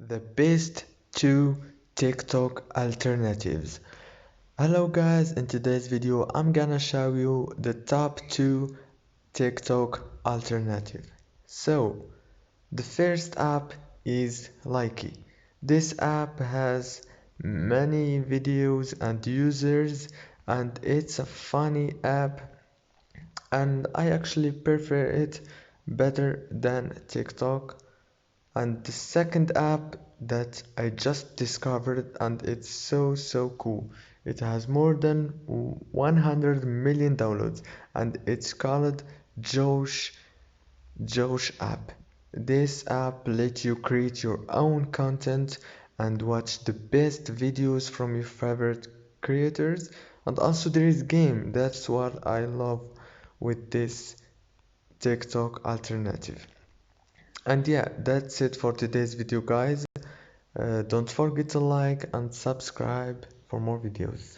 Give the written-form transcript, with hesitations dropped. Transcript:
The best two TikTok alternatives. Hello guys, in today's video I'm gonna show you the top two TikTok alternative. So the first app is Likee. This app has many videos and users, and it's a funny app, and I actually prefer it better than TikTok. And the second app that I just discovered, and it's so cool. It has more than 100 million downloads, and it's called Josh Josh app. This app lets you create your own content and watch the best videos from your favorite creators. And also there is game. That's what I love with this TikTok alternative. And yeah, that's it for today's video guys. Don't forget to like and subscribe for more videos.